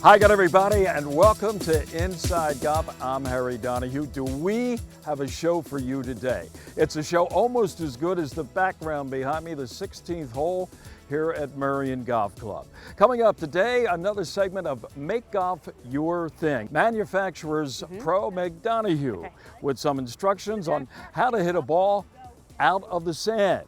Hi again, everybody, and welcome to Inside Golf. I'm Harry Donahue. Do we have a show for you today? It's a show almost as good as the background behind me, the 16th hole here at Merion Golf Club. Coming up today, another segment of Make Golf Your Thing. Manufacturer's Pro Meg Donahue with some instructions on how to hit a ball out of the sand.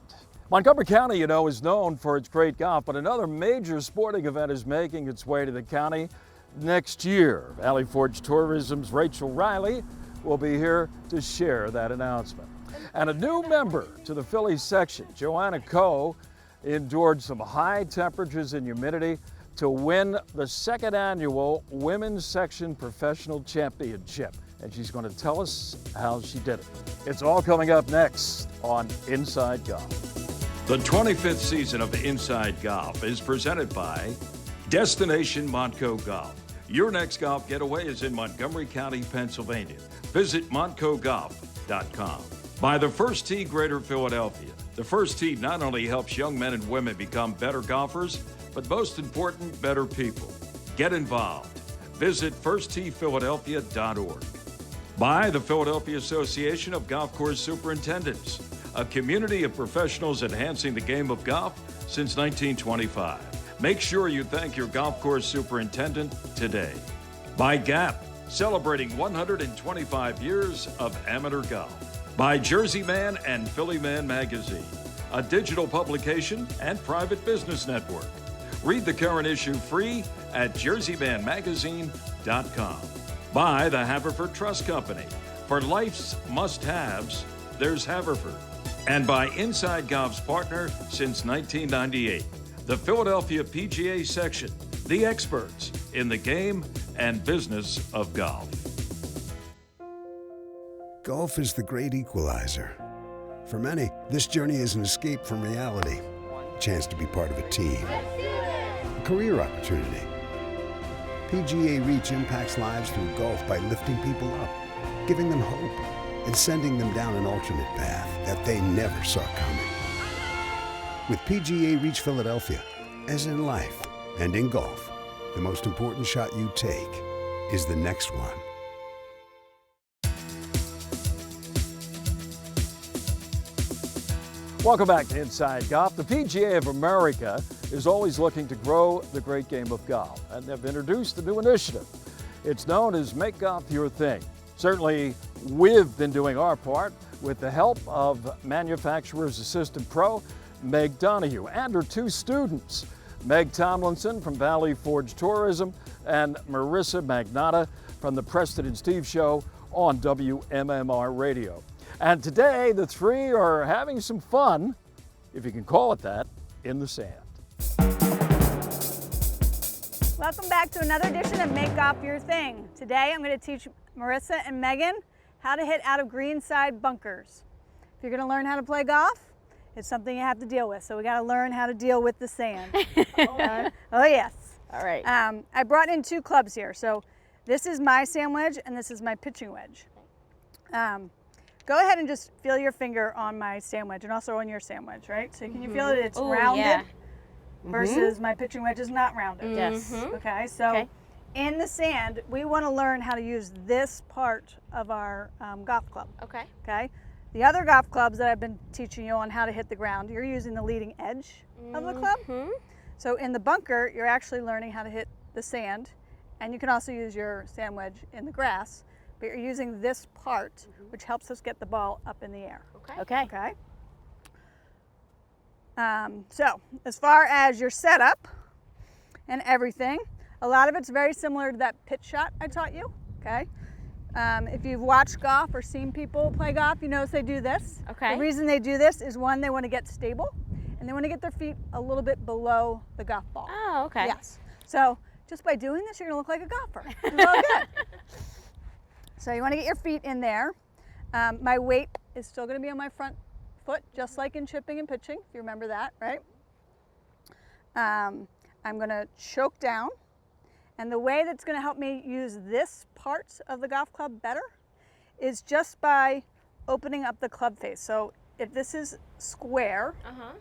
Montgomery County, you know, is known for its great golf, but another major sporting event is making its way to the county next year. Valley Forge Tourism's Rachel Riley will be here to share that announcement. And a new member to the Phillies section, Joanna Coe, endured some high temperatures and humidity to win the second annual Women's Section Professional Championship. And she's going to tell us how she did it. It's all coming up next on Inside Golf. The 25th season of Inside Golf is presented by Destination Montco Golf. Your next golf getaway is in Montgomery County, Pennsylvania. Visit montcogolf.com. By the First Tee Greater Philadelphia. The First Tee not only helps young men and women become better golfers, but most important, better people. Get involved. Visit firstteephiladelphia.org. By the Philadelphia Association of Golf Course Superintendents, a community of professionals enhancing the game of golf since 1925. Make sure you thank your golf course superintendent today. By Gap, celebrating 125 years of amateur golf. By Jersey Man and Philly Man Magazine, a digital publication and private business network. Read the current issue free at jerseymanmagazine.com. By the Haverford Trust Company. For life's must-haves, there's Haverford. And by Inside Golf's partner since 1998, the Philadelphia PGA section, the experts in the game and business of golf. Golf is the great equalizer. For many, this journey is an escape from reality, a chance to be part of a team, a career opportunity. PGA Reach impacts lives through golf by lifting people up, giving them hope, and sending them down an alternate path that they never saw coming. With PGA Reach Philadelphia, as in life and in golf, the most important shot you take is the next one. Welcome back to Inside Golf. The PGA of America is always looking to grow the great game of golf, and they've introduced a new initiative. It's known as Make Golf Your Thing. Certainly, we've been doing our part with the help of Manufacturer's Assistant Pro, Meg Donahue, and her two students, Meg Tomlinson from Valley Forge Tourism and Marissa Magnotta from the Preston and Steve Show on WMMR Radio. And today, the three are having some fun, if you can call it that, in the sand. Welcome back to another edition of Make Golf Your Thing. Today, I'm going to teach Marissa and Megan how to hit out of greenside bunkers. If you're going to learn how to play golf, it's something you have to deal with. So we got to learn how to deal with the sand. Oh yes. All right. I brought in two clubs here. So this is my sand wedge and this is my pitching wedge. Go ahead and just feel your finger on my sand wedge and also on your sand wedge, right? So can you feel that it's rounded versus my pitching wedge is not rounded? Yes. Okay, so in the sand, we want to learn how to use this part of our golf club. Okay. Okay. The other golf clubs that I've been teaching you on how to hit the ground, you're using the leading edge of the club. So in the bunker, you're actually learning how to hit the sand, and you can also use your sand wedge in the grass, but you're using this part, which helps us get the ball up in the air. Okay. Okay. So as far as your setup and everything, a lot of it's very similar to that pitch shot I taught you. Okay. If you've watched golf or seen people play golf, you notice they do this. Okay. The reason they do this is one, they want to get stable, and they want to get their feet a little bit below the golf ball. Oh, okay. Yes. So just by doing this, you're going to look like a golfer. It's all good. So you want to get your feet in there. My weight is still going to be on my front foot, just like in chipping and pitching, if you remember that, right? I'm going to choke down. And the way that's going to help me use this part of the golf club better is just by opening up the club face. So if this is square,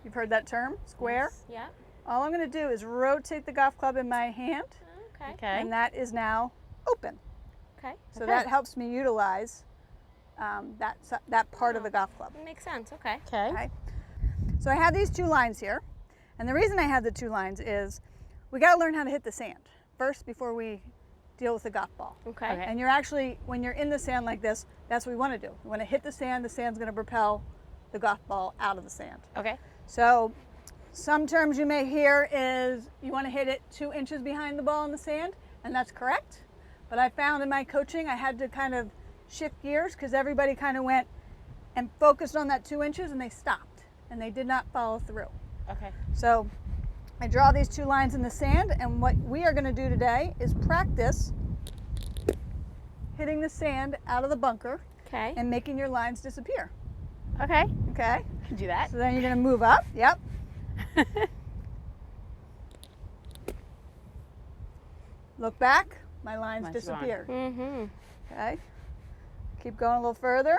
you've heard that term, square? Yes. Yeah. All I'm going to do is rotate the golf club in my hand Okay. Okay. And that is now open. Okay. So that helps me utilize that part of the golf club. Makes sense. Okay. Okay. Okay. So I have these 2 lines here. And the reason I have the 2 lines is we got to learn how to hit the sand first before we deal with the golf ball. Okay. Okay. And you're actually, when you're in the sand like this, that's what we want to do. We want to hit the sand's going to propel the golf ball out of the sand. Okay. So some terms you may hear is you want to hit it 2 inches behind the ball in the sand, and that's correct. But I found in my coaching I had to kind of shift gears because everybody kind of went and focused on that 2 inches and they stopped and they did not follow through. Okay. So I draw these 2 lines in the sand, and what we are going to do today is practice hitting the sand out of the bunker Okay. and making your lines disappear. Okay. Okay? Can do that. So then you're going to move up. Yep. Look back. My lines Mine's disappeared. Mm-hmm. Okay. Keep going a little further.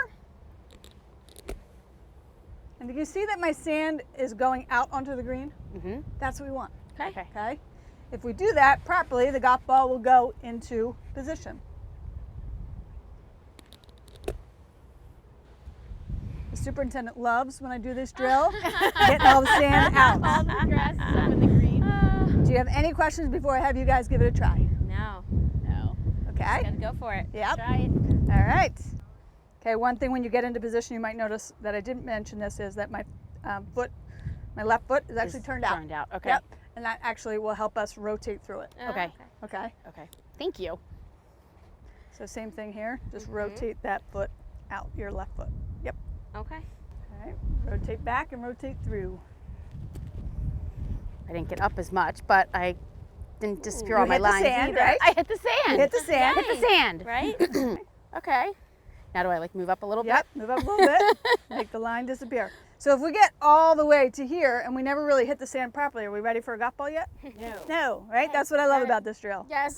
And do you see that my sand is going out onto the green? Mm-hmm. That's what we want. Okay. Okay. Okay. If we do that properly, the golf ball will go into position. The superintendent loves when I do this drill, getting all the sand out. All the grass is up in the green. Do you have any questions before I have you guys give it a try? No. No. Okay. Gotta go for it. Yep. Try it. All right. Okay, one thing when you get into position you might notice that I didn't mention this is that my my left foot is actually Is turned out. Turned out. Okay. Yep. And that actually will help us rotate through it. Oh, Okay. Okay. Okay. Thank you. So same thing here. Just rotate that foot out, your left foot. Yep. Okay. Okay. Rotate back and rotate through. I didn't get up as much, but I didn't disappear You all my hit the lines sand, either. right? I hit the sand. Hit the sand. Hit the sand. Right? Okay. Now do I like move up a little Yep. Move up a little bit. Make the line disappear. So if we get all the way to here and we never really hit the sand properly, are we ready for a golf ball yet? bit? No. No, right? That's what I love about this drill. Yes.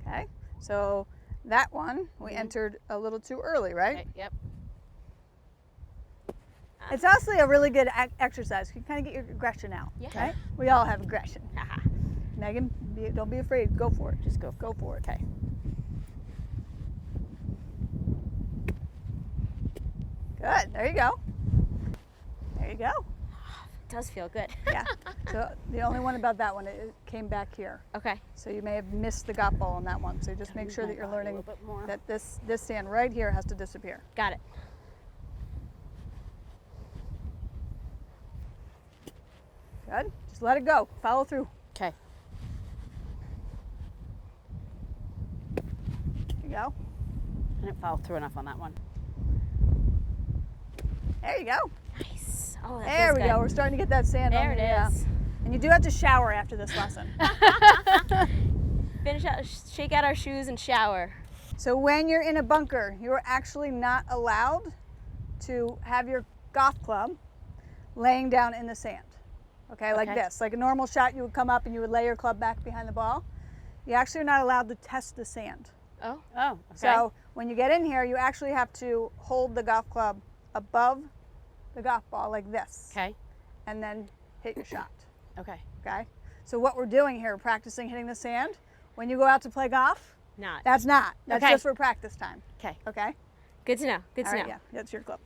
Okay. So that one we entered a little too early, right? Okay, yep. It's honestly a really good exercise. You kind of get your aggression out. Yeah. Right? We all have aggression. Haha. Megan, don't be afraid. Go for it. Just go. Go for it. Okay. Good. There you go. There you go. It does feel good. Yeah. So the only one about that one, it came back here. Okay. So you may have missed the golf ball on that one. So just make move sure my that you're body a learning little bit more. that this sand right here has to disappear. Got it. Good. Just let it go. Follow through. Okay. There you go. I didn't follow through enough on that one. There you go. Nice. Oh, that There feels we go. good. We're starting to get that sand on There it the, is. and you do have to shower after this lesson. Finish out, shake out our shoes and shower. So when you're in a bunker, you are actually not allowed to have your golf club laying down in the sand. Okay, like Okay. this. Like a normal shot, you would come up and you would lay your club back behind the ball. You actually are not allowed to test the sand. Oh. Oh, okay. So when you get in here, you actually have to hold the golf club above the golf ball like this, okay. and then hit your shot. Okay. Okay. So what we're doing here, practicing hitting the sand. When you go out to play golf, Not. that's not. That's Okay. just for practice time. Okay. Okay. Good to know. Good to All right. know. Yeah, that's your club.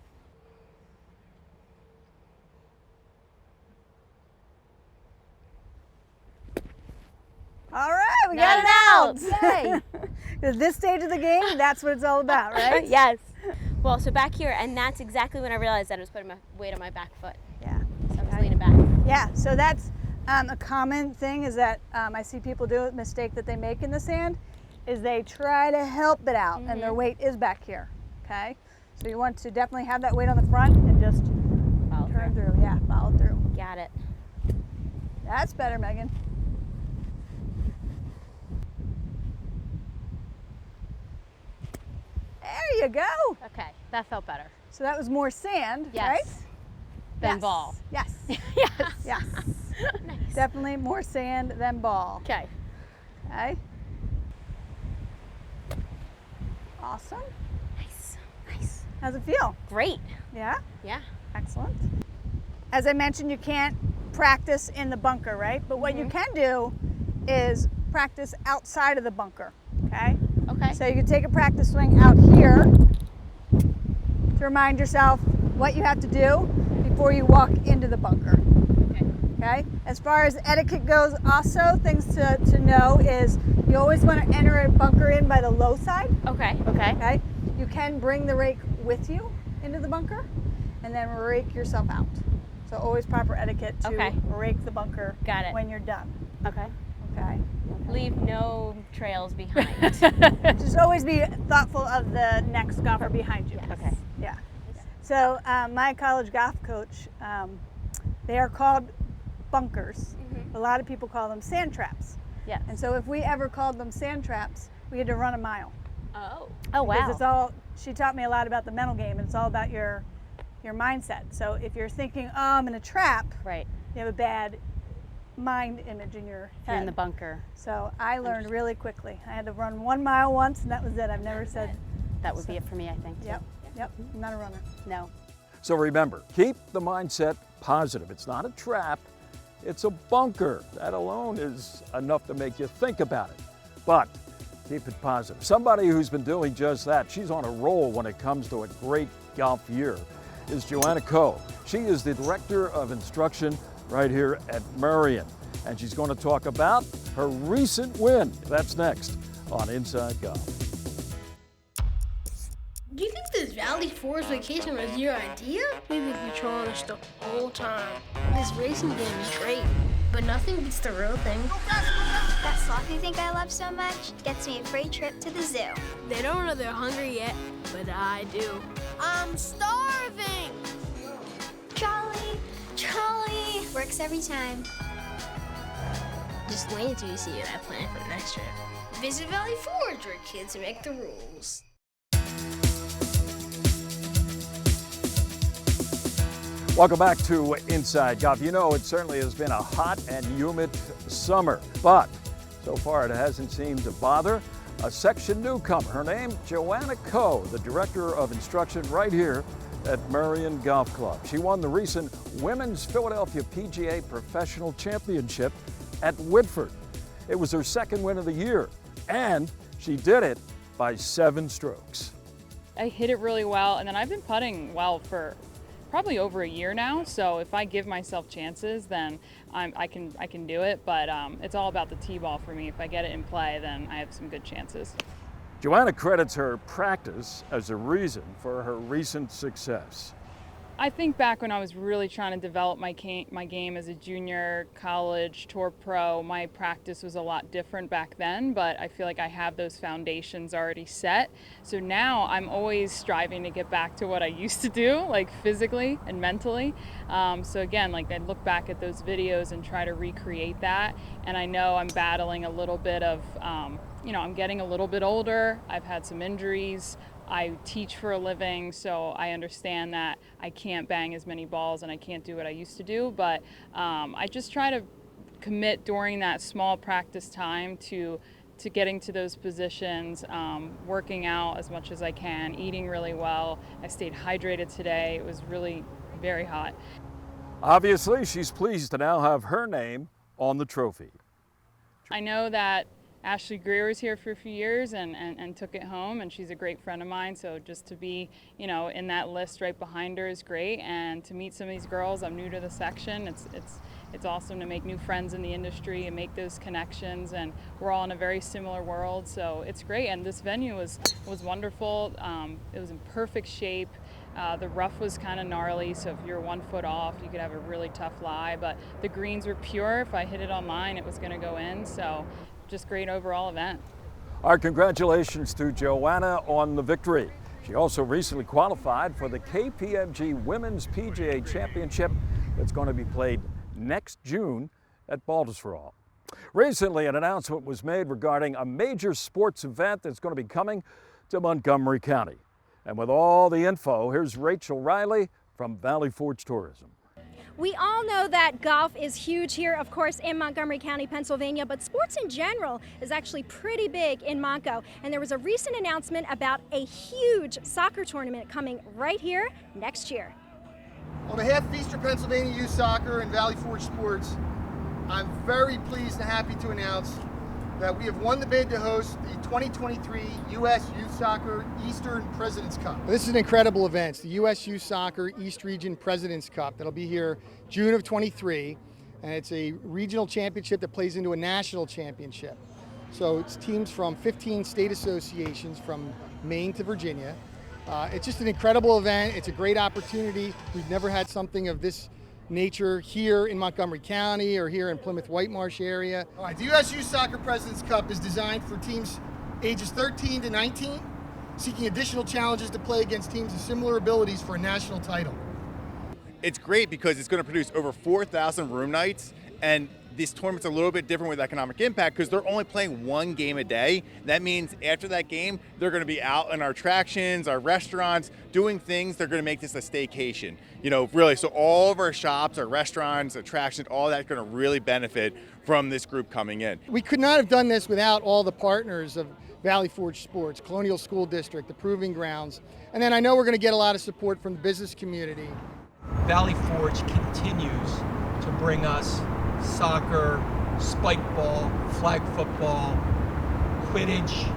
All right, we got it out. Yay. At this stage of the game, that's what it's all about, right? Yes. Well, so back here, and that's exactly when I realized that I was putting my weight on my back foot. Yeah. So I was leaning back. Yeah. So that's a common thing is that I see people do a mistake that they make in the sand is they try to help it out, and their weight is back here. Okay. So you want to definitely have that weight on the front and just Follow turn through. through. Yeah, follow through. Got it. That's better, Megan. There you go. Okay. That felt better. So that was more sand, Yes. right? Then Yes. ball. Yes. Yes. Yes. Nice. Definitely more sand than ball. Okay. Okay. Awesome. Nice. Nice. How's it feel? Great. Yeah? Yeah. Excellent. As I mentioned, you can't practice in the bunker, right? But what you can do is practice outside of the bunker, okay? Okay. So you can take a practice swing out here to remind yourself what you have to do before you walk into the bunker. Okay. As far as etiquette goes, also things to know is you always want to enter a bunker in by the low side. Okay. Okay. Okay. You can bring the rake with you into the bunker and then rake yourself out. So always proper etiquette to rake the bunker Got it. when you're done. Okay. Okay. Leave no trails behind. Just always be thoughtful of the next golfer behind you. Yes. Okay. Yeah. So my college golf coach, they are called bunkers. A lot of people call them sand traps. Yes. And so if we ever called them sand traps, we had to run a mile. Oh. Oh, wow. Because it's all, she taught me a lot about the mental game, and it's all about your mindset. So if you're thinking, oh, I'm in a trap, Right. you have a bad mind image in your You're head. in the bunker. So I learned really quickly. I had to run 1 mile once, and that was it. I've never said, That would be it for me, I think. Too. yep, I'm not a runner. No. So remember, keep the mindset positive. It's not a trap, it's a bunker. That alone is enough to make you think about it. But keep it positive. Somebody who's been doing just that, she's on a roll when it comes to a great golf year, is Joanna Coe. She is the Director of Instruction right here at Merion. And she's going to talk about her recent win. That's next on Inside Golf. Do you think this Valley Forge vacation was your idea? We've been controlling us the whole time. This racing game is great, but nothing beats the real thing. That sloth you think I love so much gets me a free trip to the zoo. They don't know they're hungry yet, but I do. I'm starving! Jolly, jolly. Works every time. Just wait until you see what I plan for the next trip. Visit Valley Forge, where kids make the rules. Welcome back to Inside Golf. You know, it certainly has been a hot and humid summer, but so far it hasn't seemed to bother a section newcomer. Her name, Joanna Coe, the Director of Instruction right here at Merion Golf Club. She won the recent Women's Philadelphia PGA Professional Championship at Whitford. It was her second win of the year, and she did it by 7 strokes. I hit it really well, and then I've been putting well for probably over a year now, so if I give myself chances, then I can do it, but it's all about the tee ball for me. If I get it in play, then I have some good chances. Joanna credits her practice as a reason for her recent success. I think back when I was really trying to develop my game as a junior, college, tour pro, my practice was a lot different back then, but I feel like I have those foundations already set. So now I'm always striving to get back to what I used to do, like physically and mentally. So again, like I look back at those videos and try to recreate that. And I know I'm battling a little bit of, I'm getting a little bit older. I've had some injuries. I teach for a living, so I understand that I can't bang as many balls and I can't do what I used to do, but I just try to commit during that small practice time to getting to those positions, working out as much as I can, eating really well. I stayed hydrated today. It was really very hot. Obviously, she's pleased to now have her name on the trophy. I know that Ashley Greer was here for a few years and took it home, and she's a great friend of mine, so just to be, in that list right behind her is great, and to meet some of these girls. I'm new to the section. It's awesome to make new friends in the industry and make those connections, and we're all in a very similar world, so it's great. And this venue was wonderful. It was in perfect shape. The rough was kind of gnarly, so if you're 1 foot off, you could have a really tough lie, but the greens were pure. If I hit it on line, it was going to go in, so just great overall event. Our congratulations to Joanna on the victory. She also recently qualified for the Kpmg Women's PGA Championship that's going to be played next June at Baltusrol. Recently, an announcement was made regarding a major sports event that's going to be coming to Montgomery County. And with all the info, here's Rachel Riley from Valley Forge Tourism. We all know that golf is huge here, of course, in Montgomery County, Pennsylvania, but sports in general is actually pretty big in Montco. And there was a recent announcement about a huge soccer tournament coming right here next year. On behalf of Eastern Pennsylvania Youth Soccer and Valley Forge Sports, I'm very pleased and happy to announce that we have won the bid to host the 2023 U.S. Youth Soccer Eastern President's Cup. This is an incredible event. It's the U.S. Youth Soccer East Region President's Cup that'll be here June of 23, and it's a regional championship that plays into a national championship. So it's teams from 15 state associations from Maine to Virginia. It's just an incredible event. It's a great opportunity. We've never had something of this nature here in Montgomery County or here in Plymouth Whitemarsh area. All right, the U.S. Youth Soccer President's Cup is designed for teams ages 13 to 19, seeking additional challenges to play against teams of similar abilities for a national title. It's great because it's going to produce over 4,000 room nights, and this tournament's a little bit different with economic impact because they're only playing one game a day. That means after that game, they're going to be out in our attractions, our restaurants, doing things. They're going to make this a staycation. You know, really, so all of our shops, our restaurants, attractions, all that's going to really benefit from this group coming in. We could not have done this without all the partners of Valley Forge Sports, Colonial School District, the Proving Grounds, and then I know we're going to get a lot of support from the business community. Valley Forge continues to bring us soccer, spike ball, flag football, Quidditch.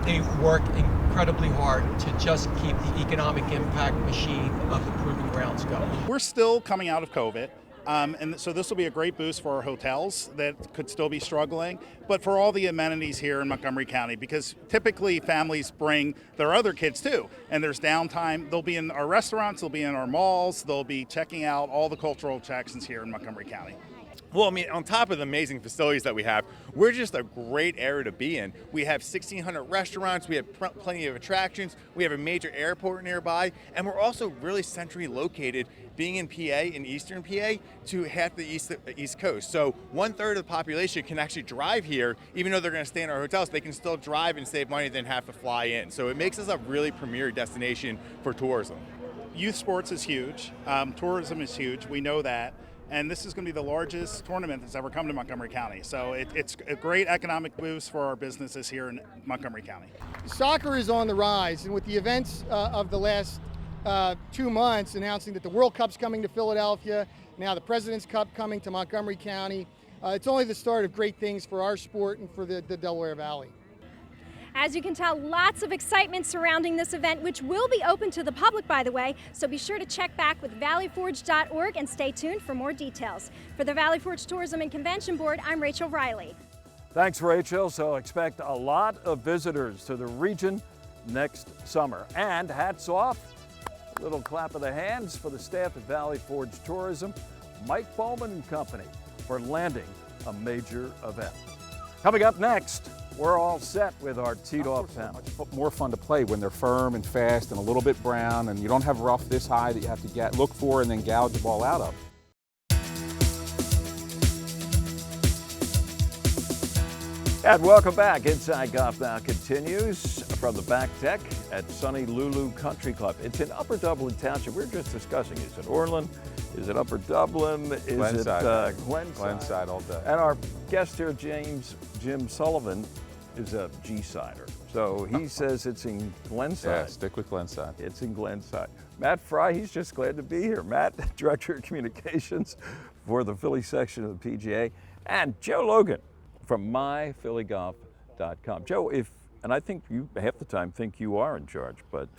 They work incredibly hard to just keep the economic impact machine of the Proving Grounds going. We're still coming out of COVID. And so this will be a great boost for our hotels that could still be struggling, but for all the amenities here in Montgomery County, because typically families bring their other kids too, and there's downtime. They'll be in our restaurants, they'll be in our malls, they'll be checking out all the cultural attractions here in Montgomery County. Well, I mean, on top of the amazing facilities that we have, we're just a great area to be in. We have 1,600 restaurants, we have plenty of attractions, we have a major airport nearby, and we're also really centrally located, being in PA, in Eastern PA, to half the East Coast. So 1/3 of the population can actually drive here, even though they're going to stay in our hotels. They can still drive and save money than have to fly in. So it makes us a really premier destination for tourism. Youth sports is huge, tourism is huge, we know that. And this is going to be the largest tournament that's ever come to Montgomery County. So it's a great economic boost for our businesses here in Montgomery County. Soccer is on the rise, and with the events of the last 2 months announcing that the World Cup's coming to Philadelphia, now the President's Cup coming to Montgomery County, it's only the start of great things for our sport and for the Delaware Valley. As you can tell, lots of excitement surrounding this event, which will be open to the public, by the way, so be sure to check back with valleyforge.org and stay tuned for more details. For the Valley Forge Tourism and Convention Board, I'm Rachel Riley. Thanks, Rachel. So expect a lot of visitors to the region next summer. And hats off, a little clap of the hands for the staff at Valley Forge Tourism, Mike Bowman and company, for landing a major event. Coming up next, we're all set with our teed-off panel. More fun to play when they're firm and fast and a little bit brown, and you don't have rough this high that you have to look for and then gouge the ball out of. And welcome back. Inside Golf now continues from the back deck at sunny Lulu Country Club. It's in Upper Dublin Township. We're just discussing, is it Orland? Is it Upper Dublin? Is Glenside. it Glenside? Glenside all day. And our guest here, Jim Sullivan, is a G-sider. So he says it's in Glenside. Yeah, stick with Glenside. It's in Glenside. Matt Fry, he's just glad to be here. Matt, Director of Communications for the Philly section of the PGA. And Joe Logan from myphillygolf.com. Joe, and I think you half the time think you are in charge, but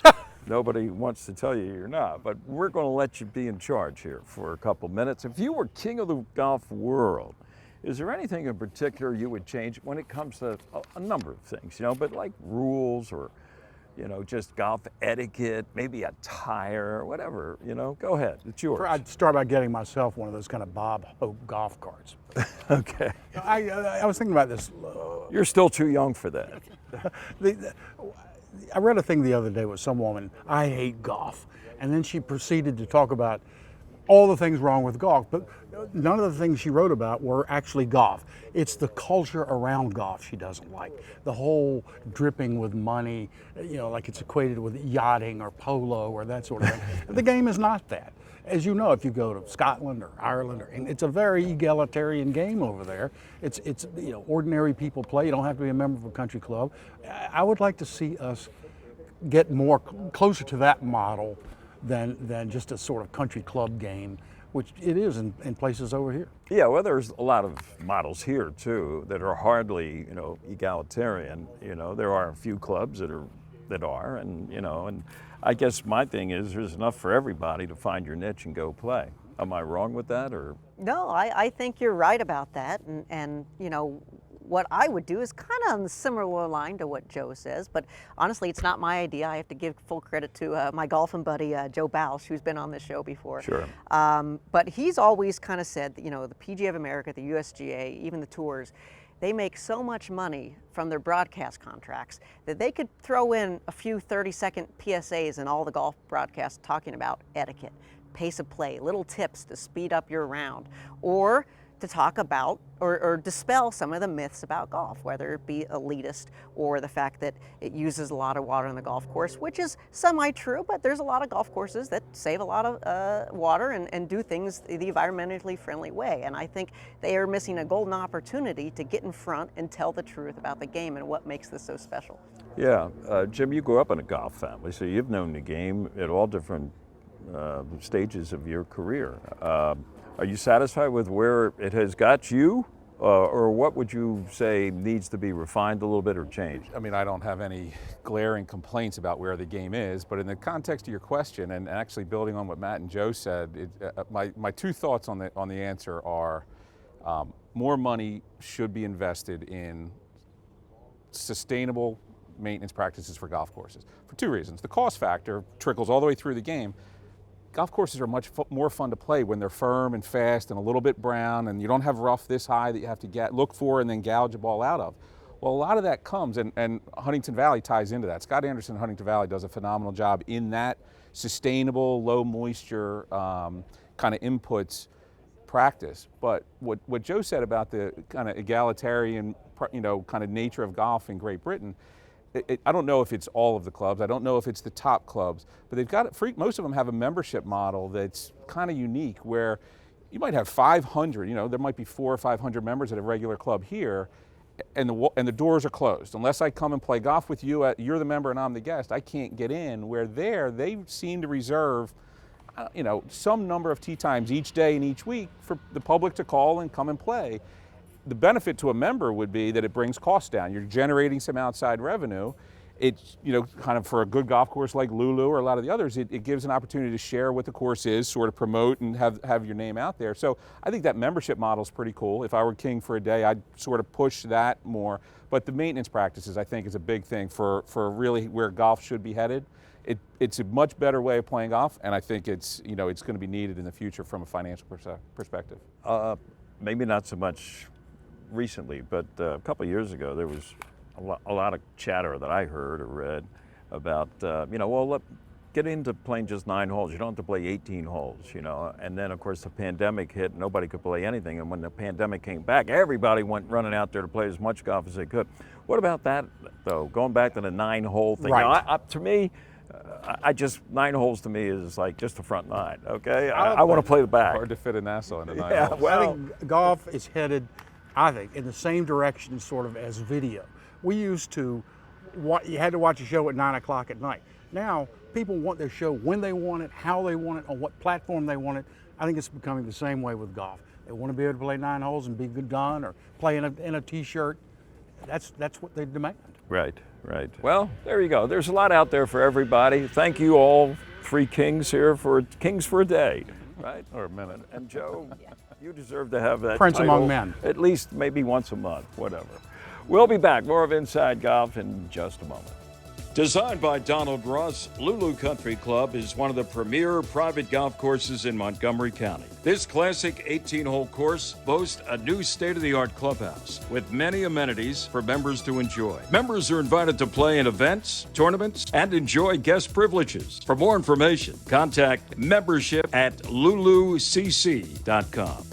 nobody wants to tell you you're not. But we're going to let you be in charge here for a couple minutes. If you were king of the golf world, is there anything in particular you would change when it comes to a number of things, but like rules or, just golf etiquette, maybe attire, or whatever, Go ahead, it's yours. I'd start by getting myself one of those kind of Bob Hope golf carts. Okay. I was thinking about this. You're still too young for that. I read a thing the other day with some woman, I hate golf. And then she proceeded to talk about all the things wrong with golf, but none of the things she wrote about were actually golf. It's the culture around golf she doesn't like. The whole dripping with money, like it's equated with yachting or polo or that sort of thing. The game is not that. As you know, if you go to Scotland or Ireland, it's a very egalitarian game over there. It's ordinary people play. You don't have to be a member of a country club. I would like to see us get more closer to that model than just a sort of country club game, which it is in places over here. Yeah, well, there's a lot of models here too that are hardly, egalitarian. There are a few clubs that are, and I guess my thing is there's enough for everybody to find your niche and go play. Am I wrong with that, or? No, I think you're right about that, and what I would do is kind of on the similar line to what Joe says, but honestly, it's not my idea. I have to give full credit to my golfing buddy, Joe Bausch, who's been on this show before. Sure. But he's always kind of said, the PGA of America, the USGA, even the tours, they make so much money from their broadcast contracts that they could throw in a few 30-second PSAs in all the golf broadcasts talking about etiquette, pace of play, little tips to speed up your round, or to talk about or dispel some of the myths about golf, whether it be elitist or the fact that it uses a lot of water on the golf course, which is semi-true, but there's a lot of golf courses that save a lot of water and do things the environmentally friendly way. And I think they are missing a golden opportunity to get in front and tell the truth about the game and what makes this so special. Yeah, Jim, you grew up in a golf family, so you've known the game at all different stages of your career. Are you satisfied with where it has got you, or what would you say needs to be refined a little bit or changed? I mean, I don't have any glaring complaints about where the game is, but in the context of your question, and actually building on what Matt and Joe said, my two thoughts on the answer are more money should be invested in sustainable maintenance practices for golf courses for two reasons. The cost factor trickles all the way through the game. Golf courses are much more fun to play when they're firm and fast and a little bit brown, and you don't have rough this high that you have to look for and then gouge a ball out of. Well, a lot of that comes, and Huntington Valley ties into that. Scott Anderson in Huntington Valley does a phenomenal job in that sustainable, low moisture kind of inputs practice. But what Joe said about the kind of egalitarian, kind of nature of golf in Great Britain, I don't know if it's all of the clubs. I don't know if it's the top clubs, but they've got most of them have a membership model that's kind of unique, where you might have 500. There might be 400 or 500 members at a regular club here, and the doors are closed unless I come and play golf with you. You're the member and I'm the guest. I can't get in. Where they seem to reserve, some number of tee times each day and each week for the public to call and come and play. The benefit to a member would be that it brings costs down. You're generating some outside revenue. It's, kind of for a good golf course like Lulu or a lot of the others, it gives an opportunity to share what the course is, sort of promote and have your name out there. So I think that membership model is pretty cool. If I were king for a day, I'd sort of push that more. But the maintenance practices, I think, is a big thing for really where golf should be headed. It's a much better way of playing golf, and I think it's going to be needed in the future from a financial perspective. Maybe not so much recently, but a couple of years ago there was a lot of chatter that I heard or read about get into playing just 9 holes. You don't have to play 18 holes, and then of course the pandemic hit, nobody could play anything, and when the pandemic came back, everybody went running out there to play as much golf as they could. What about that though, going back to the 9-hole thing? Right. To me, 9 holes to me is like just the front 9, okay? I want to play the back. Hard to fit a Nassau into 9 yeah, holes. well, I think golf is headed, I think, in the same direction sort of as video. We used to, you had to watch a show at 9 o'clock at night. Now, people want their show when they want it, how they want it, on what platform they want it. I think it's becoming the same way with golf. They want to be able to play 9 holes and be good done, or play in a t-shirt. That's what they demand. Right. Well, there you go. There's a lot out there for everybody. Thank you all 3 kings here for Kings for a Day, right? Or a minute. And Joe, you deserve to have that Prince title among men. at least maybe once a month, whatever. We'll be back. More of Inside Golf in just a moment. Designed by Donald Ross, Lulu Country Club is one of the premier private golf courses in Montgomery County. This classic 18-hole course boasts a new state-of-the-art clubhouse with many amenities for members to enjoy. Members are invited to play in events, tournaments, and enjoy guest privileges. For more information, contact membership@lulucc.com.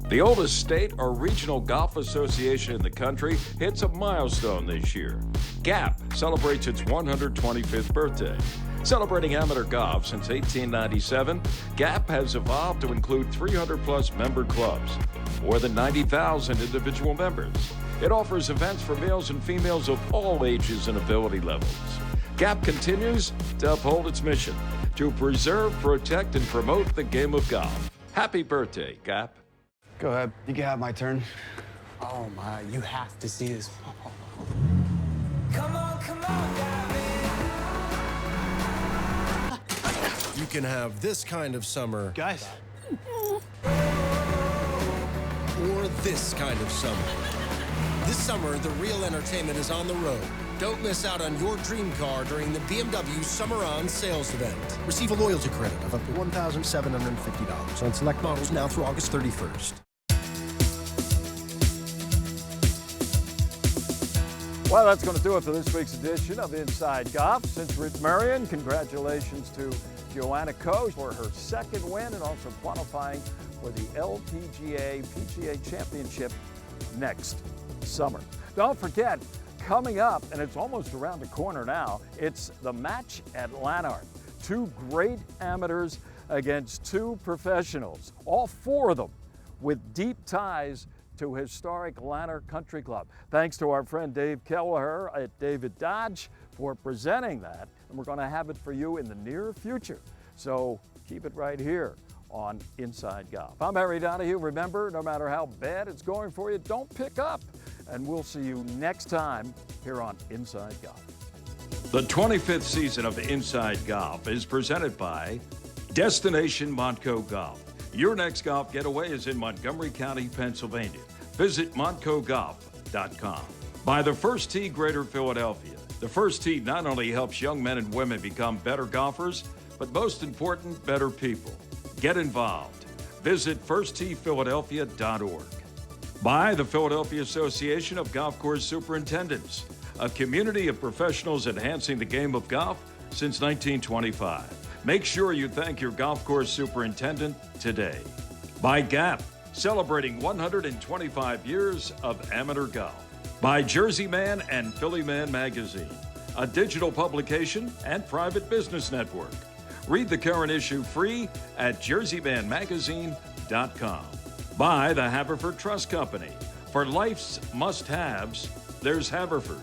The oldest state or regional golf association in the country hits a milestone this year. GAP celebrates its 125th birthday. Celebrating amateur golf since 1897, GAP has evolved to include 300-plus member clubs, more than 90,000 individual members. It offers events for males and females of all ages and ability levels. GAP continues to uphold its mission to preserve, protect, and promote the game of golf. Happy birthday, Cap. Go ahead. You can have my turn. Oh my, you have to see this. Come on, You can have this kind of summer. Guys. Or this kind of summer. This summer, the real entertainment is on the road. Don't miss out on your dream car during the BMW Summer On sales event. Receive a loyalty credit of up to $1,750 on select models now through August 31st. Well, that's going to do it for this week's edition of Inside Golf. Since Merion, congratulations to Joanna Coe for her second win and also qualifying for the LPGA PGA Championship next summer. Don't forget, coming up, and it's almost around the corner now, it's the match at Lanark. Two great amateurs against two professionals, all four of them with deep ties to historic Lanark Country Club. Thanks to our friend Dave Kelleher at David Dodge for presenting that, and we're going to have it for you in the near future. So keep it right here on Inside Golf. I'm Harry Donahue. Remember, no matter how bad it's going for you, don't pick up. And we'll see you next time here on Inside Golf. The 25th season of Inside Golf is presented by Destination Montco Golf. Your next golf getaway is in Montgomery County, Pennsylvania. Visit montcogolf.com. By the First Tee Greater Philadelphia. The First Tee not only helps young men and women become better golfers, but most important, better people. Get involved. Visit firstteephiladelphia.org. By the Philadelphia Association of Golf Course Superintendents, a community of professionals enhancing the game of golf since 1925. Make sure you thank your golf course superintendent today. By Gap, celebrating 125 years of amateur golf. By Jersey Man and Philly Man Magazine, a digital publication and private business network. Read the current issue free at jerseymanmagazine.com. By the Haverford Trust Company. For life's must-haves, there's Haverford.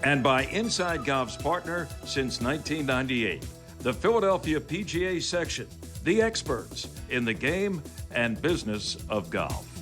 And by Inside Golf's partner since 1998, the Philadelphia PGA Section, the experts in the game and business of golf.